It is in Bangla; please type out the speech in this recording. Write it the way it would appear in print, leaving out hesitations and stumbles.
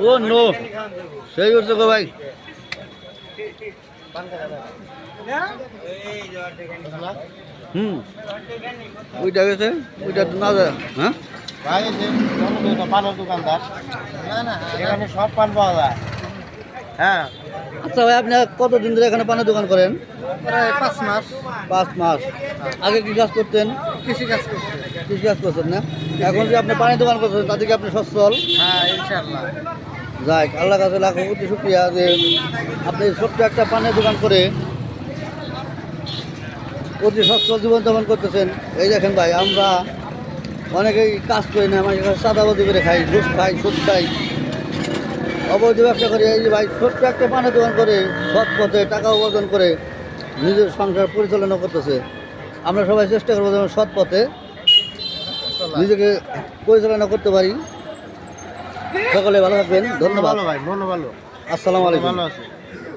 ও নো সেই করছে গো ভাই। হুম ওইটা গেছে ওইটা তো না যায় হ্যাঁ ভাই পানের দোকানদার এখানে সব পান পাওয়া যায়। হ্যাঁ আচ্ছা ভাই আপনি কতদিন ধরে এখানে পানের দোকান করেন? প্রায় 5 মাস 5 মাস। আগে কি কাজ করতেন? কৃষি কাজ করছে। কৃষি কাজ করছেন না? এখন যে আপনি পানের দোকান করছেন তাতে কি আপনি সচ্ছল? হ্যাঁ ইনশাআল্লাহ। যাক আল্লাহ কাছে লাখো কোটি শুকরিয়া যে আপনি ছোট্ট একটা পানের দোকান করে অতি সচ্ছল জীবনযাপন করতেছেন। এই দেখেন ভাই আমরা অনেকেই কাজ করি না, আমার এখানে সাদাবাদি করে খাই, ঘুষ খাই, সুদ খাই, অবৈধ ব্যবসা করি। এই যে ভাই ছোট্ট একটা পানের দোকান করে সৎ পথে টাকা উপার্জন করে নিজের সংসার পরিচালনা করতেছে। আমরা সবাই চেষ্টা করবো যেন সৎ পথে নিজেকে পরিচালনা করতে পারি। সকলে ভালো থাকবেন, ধন্যবাদ। ভালো ভাই, মন ভালো, আসসালামু আলাইকুম। ভালো আছে।